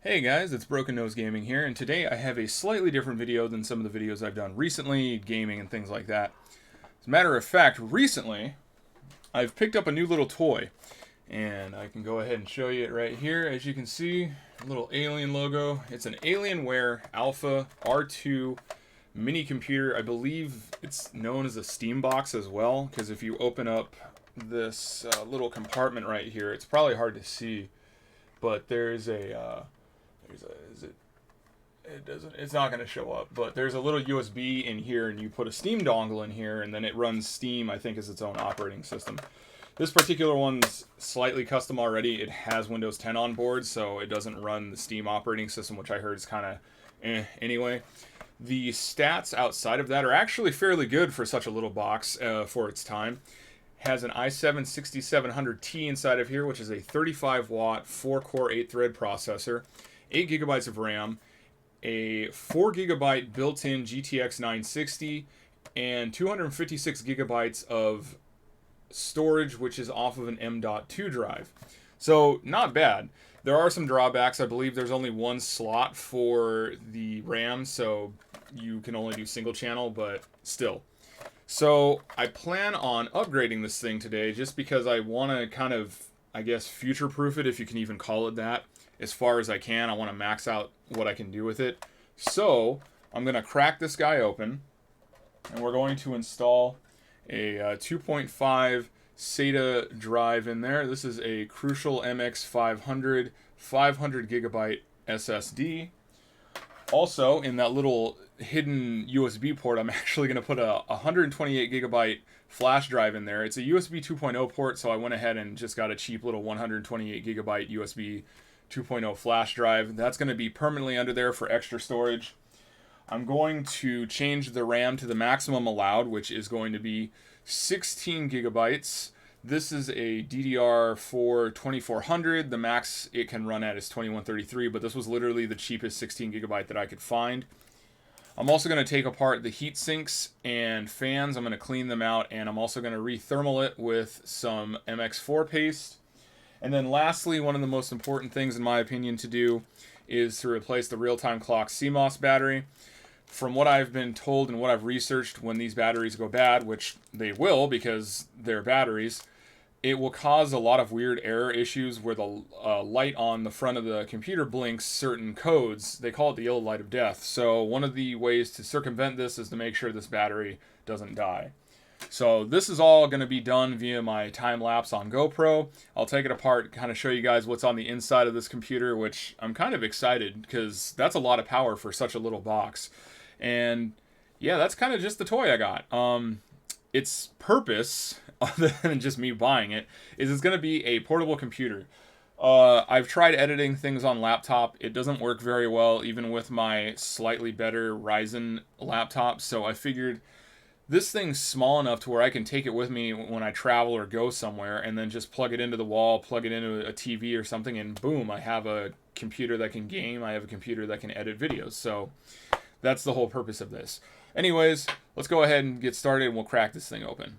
Hey guys, it's Broken Nose Gaming here, and today I have a slightly different video than some of the videos I've done recently, gaming and things like that. As a matter of fact, recently, I've picked up a new little toy, and I can go ahead and show you it right here. As you can see, a little Alien logo. It's an Alienware Alpha R2 mini computer. I believe it's known as a Steam box as well, because if you open up this little compartment right here, it's probably hard to see, but there's a it's not going to show up, but there's a little USB in here, and you put a Steam dongle in here, and then it runs Steam, I think, as its own operating system. This particular one's slightly custom already. It has Windows 10 on board, so it doesn't run the Steam operating system, which I heard is kind of anyway. The stats outside of that are actually fairly good for such a little box for its time. Has an i7-6700T inside of here, which is a 35-watt, 4-core, 8-thread processor, 8 gigabytes of RAM, a 4 gigabyte built-in GTX 960, and 256 gigabytes of storage, which is off of an M.2 drive. So, not bad. There are some drawbacks. I believe there's only one slot for the RAM, so you can only do single channel, but still. So, I plan on upgrading this thing today just because I want to kind of, I guess, future-proof it, if you can even call it that, as far as I can. I want to max out what I can do with it. So, I'm going to crack this guy open, and we're going to install a 2.5 SATA drive in there. This is a Crucial MX500 500 gigabyte SSD. Also, in that little hidden USB port, I'm actually going to put a 128 gigabyte flash drive in there. It's a USB 2.0 port, so I went ahead and just got a cheap little 128 gigabyte USB 2.0 flash drive. That's going to be permanently under there for extra storage. I'm going to change the RAM to the maximum allowed, which is going to be 16 gigabytes. This is a DDR4 2400. The max it can run at is 2133, but this was literally the cheapest 16 gigabyte that I could find. I'm also going to take apart the heat sinks and fans. I'm going to clean them out, and I'm also going to re-thermal it with some MX4 paste. And then lastly, one of the most important things in my opinion to do is to replace the real-time clock CMOS battery. From what I've been told and what I've researched, when these batteries go bad, which they will because they're batteries, it will cause a lot of weird error issues where the light on the front of the computer blinks certain codes. They call it the yellow light of death. So one of the ways to circumvent this is to make sure this battery doesn't die. So this is all going to be done via my time-lapse on GoPro. I'll take it apart, kind of show you guys what's on the inside of this computer, which I'm kind of excited because that's a lot of power for such a little box. And yeah, that's kind of just the toy I got. Its purpose, other than just me buying it, is it's going to be a portable computer. I've tried editing things on laptop. It doesn't work very well, even with my slightly better Ryzen laptop. So I figured this thing's small enough to where I can take it with me when I travel or go somewhere, and then just plug it into the wall, plug it into a TV or something, and boom, I have a computer that can game. I have a computer that can edit videos. So that's the whole purpose of this. Anyways, let's go ahead and get started, and we'll crack this thing open.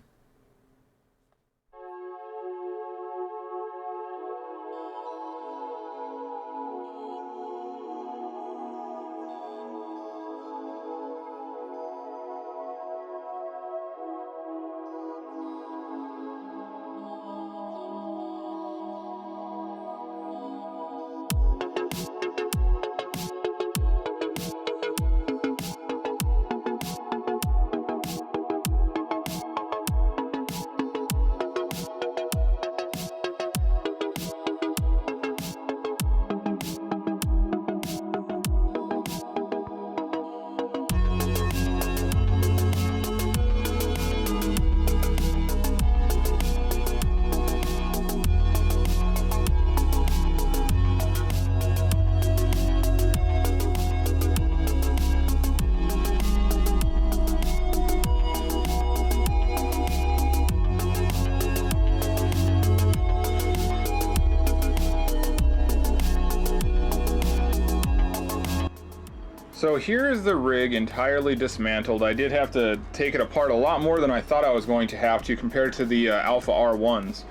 So here's the rig entirely dismantled. I did have to take it apart a lot more than I thought I was going to have to compared to the Alpha R1s.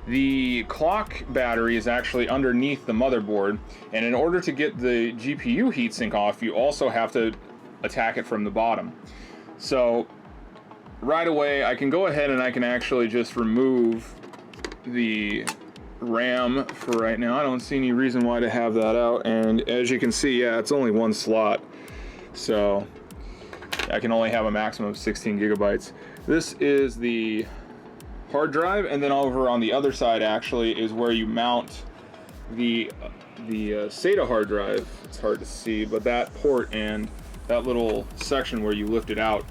The clock battery is actually underneath the motherboard, and in order to get the GPU heatsink off, you also have to attack it from the bottom. So right away, I can go ahead and I can actually just remove the RAM for right now. I don't see any reason why to have that out, and as you can see, yeah, it's only one slot, so I can only have a maximum of 16 gigabytes. This is the hard drive, and then over on the other side actually is where you mount the SATA hard drive. It's hard to see, but that port and that little section where you lift it out,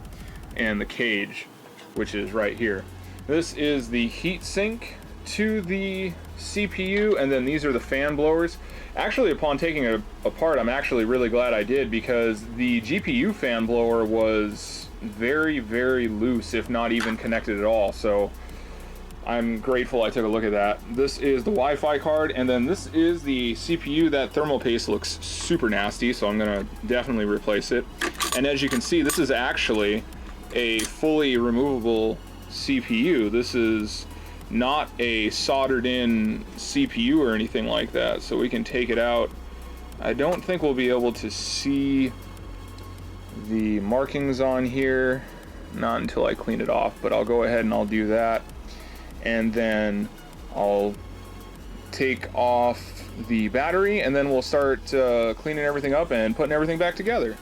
and the cage, which is right here. This is the heat sink to the CPU, and then these are the fan blowers. Actually, upon taking it apart, I'm actually really glad I did, because the GPU fan blower was very, very loose, if not even connected at all. So I'm grateful I took a look at that. This is the Wi-Fi card, and then this is the CPU. That thermal paste looks super nasty, so I'm gonna definitely replace it. And as you can see, this is actually a fully removable CPU. This is not a soldered in CPU or anything like that, so we can take it out. I don't think we'll be able to see the markings on here, not until I clean it off, but I'll go ahead and I'll do that, and then I'll take off the battery, and then we'll start cleaning everything up and putting everything back together.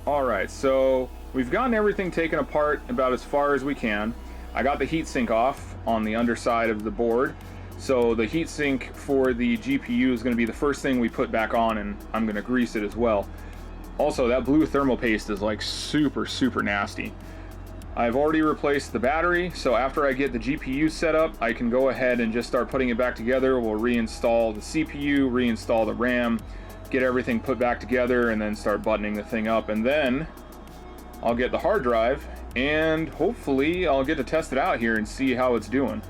Alright, so we've gotten everything taken apart about as far as we can. I got the heatsink off on the underside of the board, so the heatsink for the GPU is going to be the first thing we put back on, and I'm going to grease it as well. Also, that blue thermal paste is like super, super nasty. I've already replaced the battery, so after I get the GPU set up, I can go ahead and just start putting it back together. We'll reinstall the CPU, reinstall the RAM, get everything put back together, and then start buttoning the thing up. And then I'll get the hard drive, and hopefully I'll get to test it out here and see how it's doing.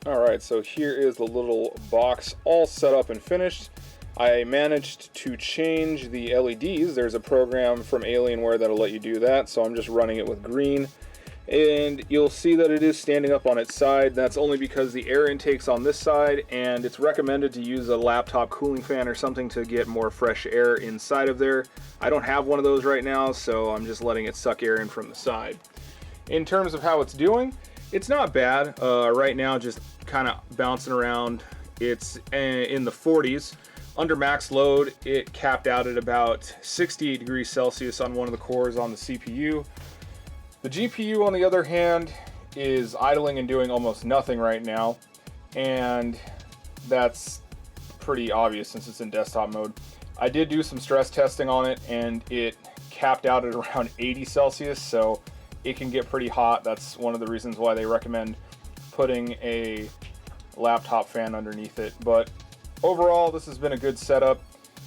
Alright, so here is the little box all set up and finished. I managed to change the LEDs. There's a program from Alienware that'll let you do that, so I'm just running it with green. And you'll see that it is standing up on its side. That's only because the air intake's on this side, and it's recommended to use a laptop cooling fan or something to get more fresh air inside of there. I don't have one of those right now, so I'm just letting it suck air in from the side. In terms of how it's doing, it's not bad. Right now, just kind of bouncing around. It's in the 40s. Under max load, it capped out at about 68 degrees Celsius on one of the cores on the CPU. The GPU, on the other hand, is idling and doing almost nothing right now, and that's pretty obvious since it's in desktop mode. I did do some stress testing on it, and it capped out at around 80 Celsius, so it can get pretty hot. That's one of the reasons why they recommend putting a laptop fan underneath it. But overall, this has been a good setup.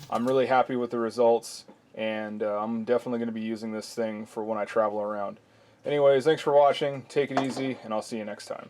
I'm really happy with the results, and I'm definitely going to be using this thing for when I travel around. Anyways, thanks for watching, take it easy, and I'll see you next time.